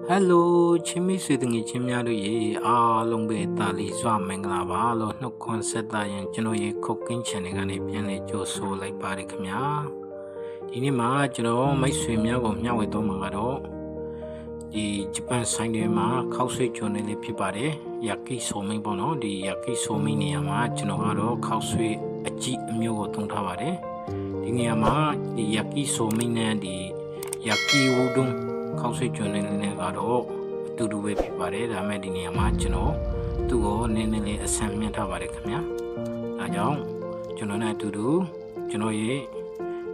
Hello, chimi sweeting chimyadu ye, long be tali swam manglava, no concept and Juno ye cooking chanigan piano so like paricamia. Inima, Juno, my swim yago with Domagado. The Japan sign ma, Kausui Jonelli Pipare, Yaki somen bono, the Yaki somini ama, Junogado, Kausui, a cheap mugo tontavare. The Niama, the Yaki somen and the Yaki udum. ခောက်ဆွေကျွန်းနေနေကတော့အတူတူပဲဖြစ်ပါတယ်ဒါမဲ့ဒီနေရာမှာကျွန်တော်သူ့ကိုနည်းနည်းလေးအဆန်မြင့်ထားပါတယ်ခင်ဗျာဒါကြောင့်ကျွန်တော်နဲ့အတူတူကျွန်တော်ရဲ့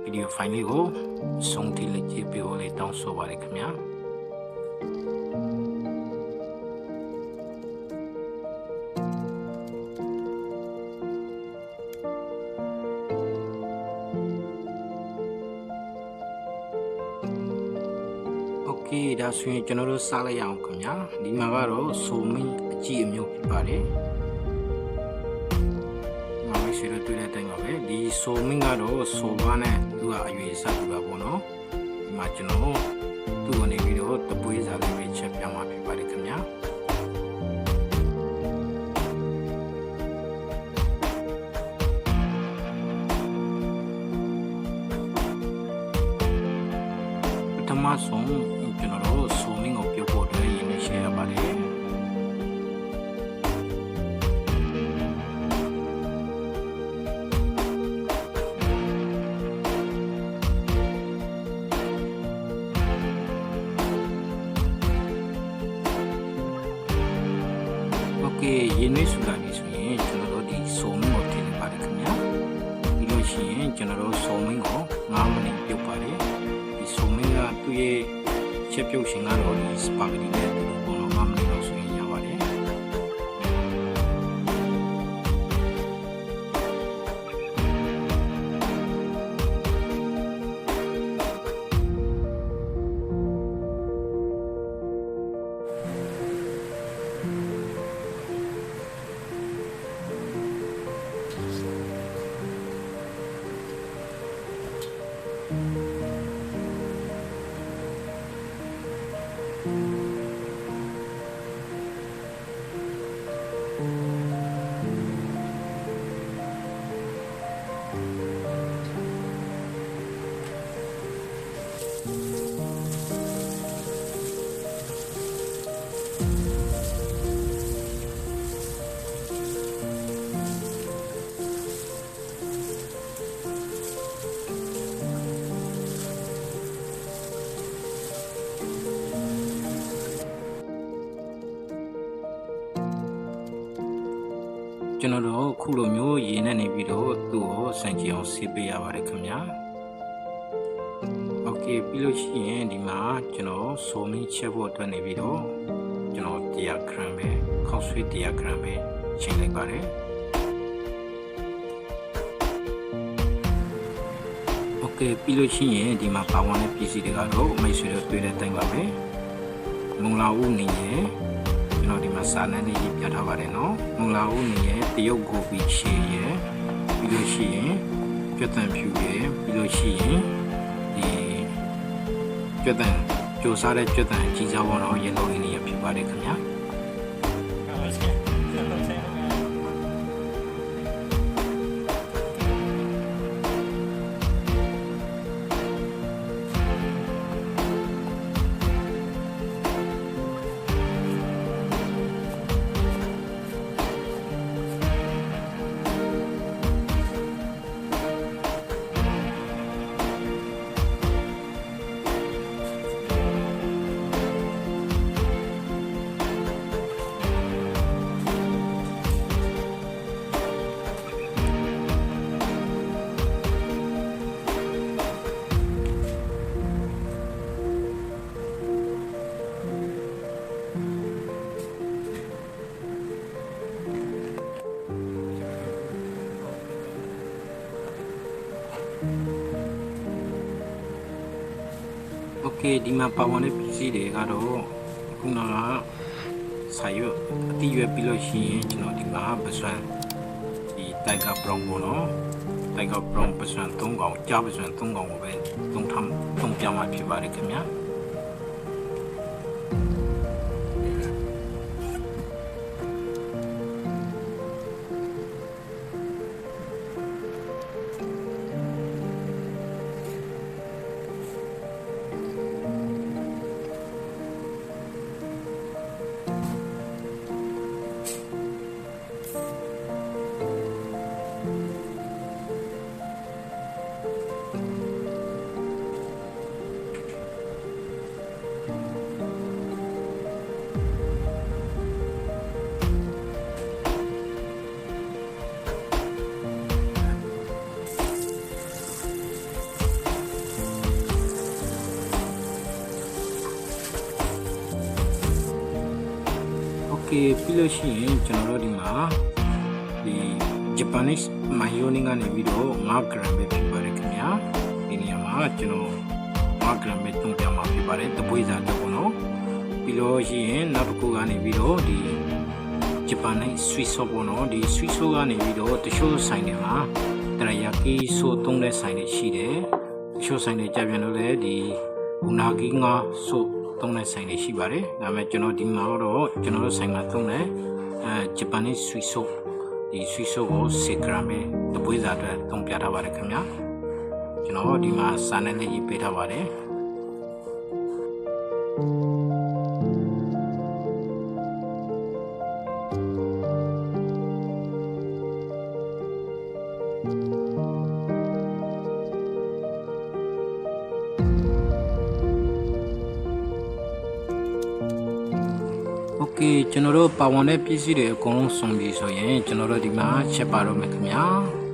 ဗီဒီယိုဖိုင်လေးကိုဆုံးထိလက်ကြည့်ပေးဖို့လေးတောင်းဆိုပါတယ်ခင်ဗျာဒါဆိုရင်ကျွန်တော်တို့စားလိုက်ရအောင်ခင်ဗျာဒီမှာကတော့ဆိုမင်းအကြည့်အမျိုးဖြစ်ပါတယ်ဒီမှာမရှိတော့တွေ့တဲ့အတိုင်းပါပဲဒီဆိုမင်းကတော့ဆိုပါနဲ့သူကအရွေးစားပြပါပေါ့နော်ဒီမှာကျွန်တော်သူ့ကနေပြီးတော့တပွေးစားလေးပဲချက်ပြမှာဖြစ်ပါတယ်ခင်ဗျာပထမဆုံးကျွန်တော်တို့ဆိုမင်းကိုပြုတ်ဖို့အတွက်ရင်းနှီးရှင်းရပါတယ်โอเคရင်းနှီးဆိုတာပြီဆိုရင်ကျွန်တော်တို့ဒီဆိုမင်းကိုထည့်လိုက်ပါတယ်ခင်ဗျာပြီးလို့ရှိရင်ကျွန်တော်တို့ဆိုမင်းကို9မိနစ်ပြုတ်ပါတယ်ဒီဆိုမင်းကသူ့ရဲ့ချက်ပြုတ်ရှင်ကတော့ဒီစပါဂက်တီနဲ့ပုံလုံး9မိနစ်လောက်ဆိုရင်ရပါတယ်ကျွန်တော်တို့ခုလိုမျိုးရေနဲ့နေပြီးတော့သူ့ကိုစံကြည့်အောင်ဆေးပေးရပါတယ်ခင်ဗျာโอเคပြီးလို့ရှိရင်ဒီမှာကျွန်တော်ဆိုမင်းချက်ဖို့အတွက်နေပြီးတော့ကျွန်တော်100 gram ပဲခောက်ဆွေး100 gram ပဲချိန်လိုက်ပါတယ်โอเคပြီးလို့ရှိရင်ဒီမှာပါဝင်တဲ့ပစ္စည်းတွေကတော့မိတ်ဆွေတို့တွေ့တဲ့အတိုင်းပါပဲမုံလာဦးနေရဲ့ကျွန်တော်ဒီမှာစာနန်းလေးပြထားပါတယ်နော်မုံလာဦးနေရဲ့တရုတ်ကိုပီရှေရဲ့ပြီးလို့ရှိရင်ကြွတန်ဖြူရဲ့ပြီးလို့ရှိရင်ဒီကြွတန်ကြိုစားတဲ့ကြွတန်ကြီးစားပေါ်တော့ရေလုံးရင်းနေရဖြစ်ပါတယ်ခင်ဗျာโอเคဒီမှာပါဝင်တဲ့ပစ္စည်းတွေကတော့ခုနကစာရွက်အတိရွက်ပြီးလို့ရှိရင်ကျွန်တော်ဒီမှာပစွမ်းဒီတိုက်ကဘရောင်းပေါ့နော်တိုက်ကဘရောင်းပစွမ်း3កောင်ကြားပစွမ်း3កောင်ကိုပဲသုံးပြမှာဖြစ်ပါတယ်ခင်ဗျာ Okay, piloshi general di ma di Japanese mayonnaise ngane video 5 gram ပဲဖြစ်ပါတယ်ခင်ဗျာဒီနေရာမှာကျွန်တော်5 gram ပဲသုံးပြမှာဖြစ်ပါတယ်တပွေးစာတော့နော်ပြီးလို့ရှိရင်နောက်တစ်ခုကနေပြီးတော့ဒီ Japanese sweet sauce ပေါ့နော်ဒီ sweet sauce ကနေပြီးတော့တချို့ဆိုင်တွေမှာteriyaki sauce သုံးတဲ့ဆိုင်တွေရှိတယ်တချို့ဆိုင်တွေကြပြန်လို့လည်းဒီ unagi ငါ sauce သုံးတဲ့ဆိုင်တွေရှိပါတယ်ဒါပေမဲ့ကျွန်တော်ဒီမှာတော့ကျွန်တော်တို့ဆိုင်မှာသုံးတဲ့ Japanese sweet sauce ဒီ sweet sauce ကို10 gram ပဲတပွေးစာအတွက်သုံးပြထားပါတယ်ခင်ဗျာကျွန်တော်ဒီမှာစာနဲ့လေးရေးပေးထားပါတယ် Okay ကျွန်တော်တို့ပါဝင်တဲ့ပစ္စည်းတွေအကုန်လုံးစုံပြီဆိုရင်ကျွန်တော်တို့ဒီမှာချက်ပါတော့မယ်ခင်ဗျာ โ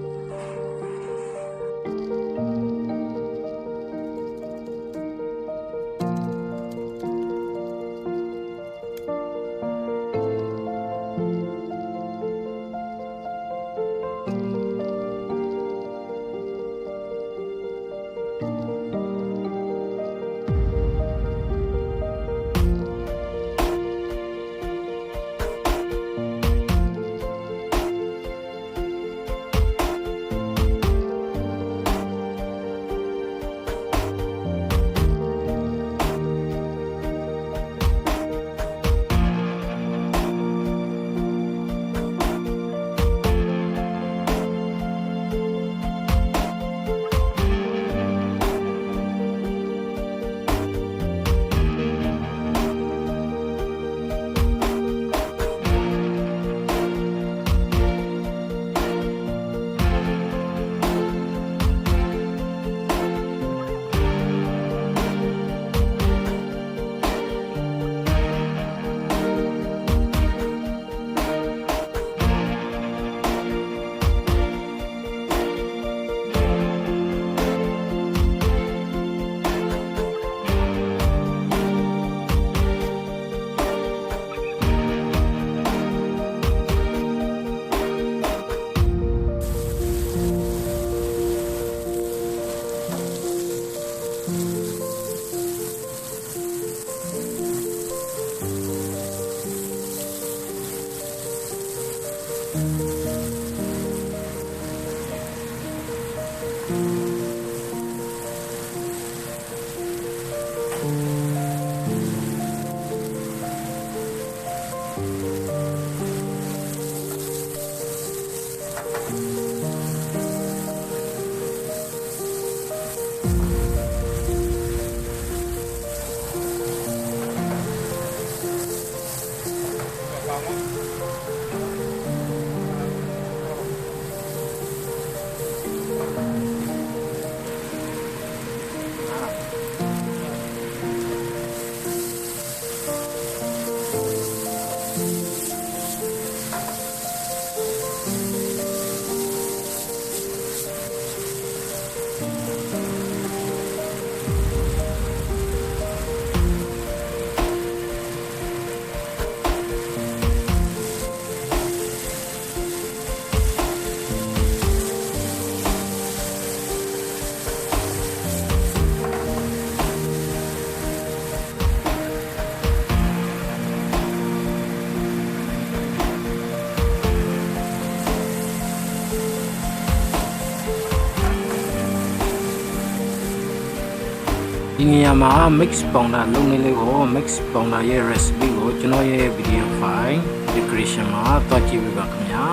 ဒီနေရာမှာ mix ပေါင်တာလုံးနေလေးကို mix ပေါင်တာရဲ့ recipe ကိုကျွန်တော်ရဲ့ video file description မှာတွားကြည့်ပေးပါခင်ဗျာ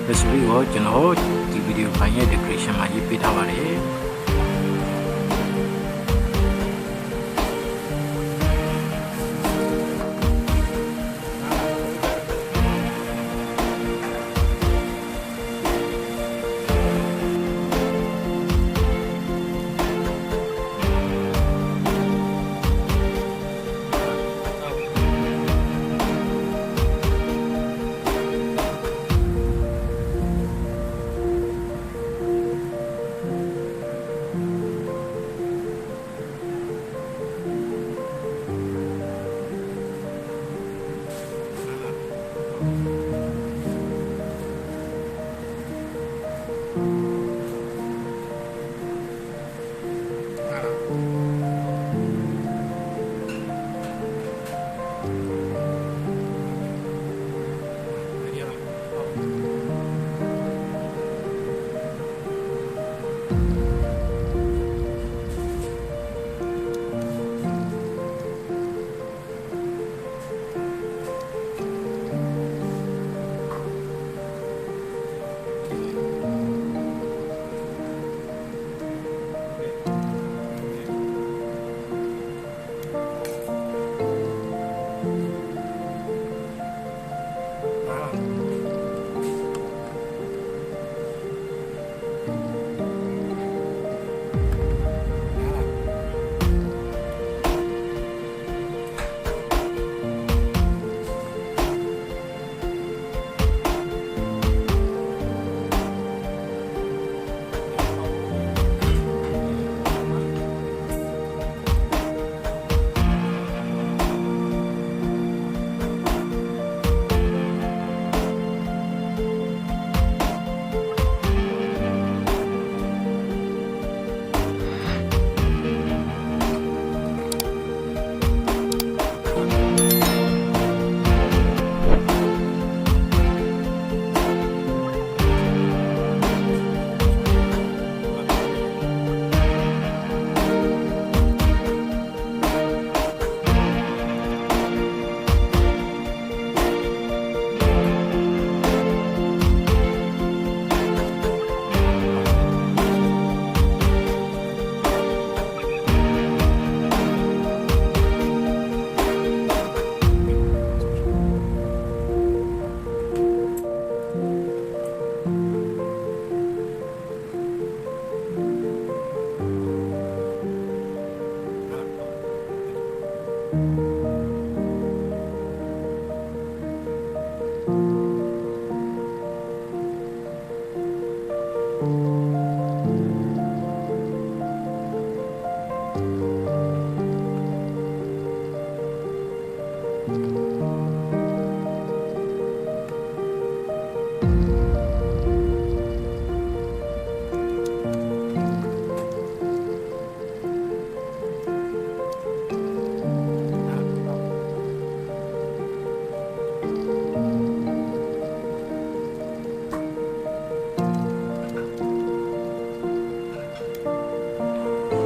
recipe ကိုကျွန်တော်ဒီ video file ရဲ့ description မှာရေးပေးထားပါတယ်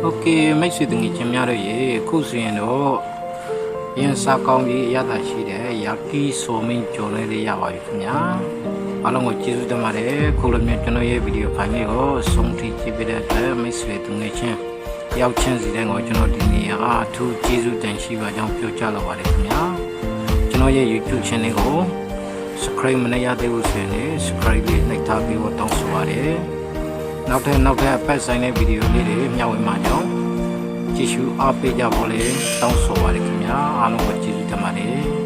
โอเคမိတ်ဆွေတငယ်ချင်းများတို့ရေအခုဆိုရင်တော့ရင်စားကောင်းပြီးအရသာရှိတဲ့ yaki somen ကြော်လေးရပါပြီခင်ဗျာအားလုံးကိုကျေးဇူးတင်ပါတယ်ခုလိုမျိုးကျွန်တော်ရဲ့ဗီဒီယိုဖိုင်လေးကိုဆုံးထိကြည့်ပေးတဲ့အတွက်မိတ်ဆွေတငယ်ချင်းရောက်ချင်းစီတဲ့ကိုကျွန်တော်ဒီနေ့အထူးကျေးဇူးတင်ရှိပါကြောင်းပြောကြားလိုပါတယ်ခင်ဗျာကျွန်တော်ရဲ့ YouTube channel ကို subscribe မလုပ်ရသေးဘူးဆိုရင် subscribe လေးနှိပ်ထားပြီးတော့တောင်းဆိုပါတယ်နောက်ထပ်အပတ်ဆိုင်တဲ့ဗီဒီယိုလေးတွေမျှဝေမှာကြောင်းကြည့်ရှုအားပေးကြဖို့လည်းတောင်းဆိုပါရခင်ဗျာအားလုံးကိုကျေးဇူးတင်ပါတယ်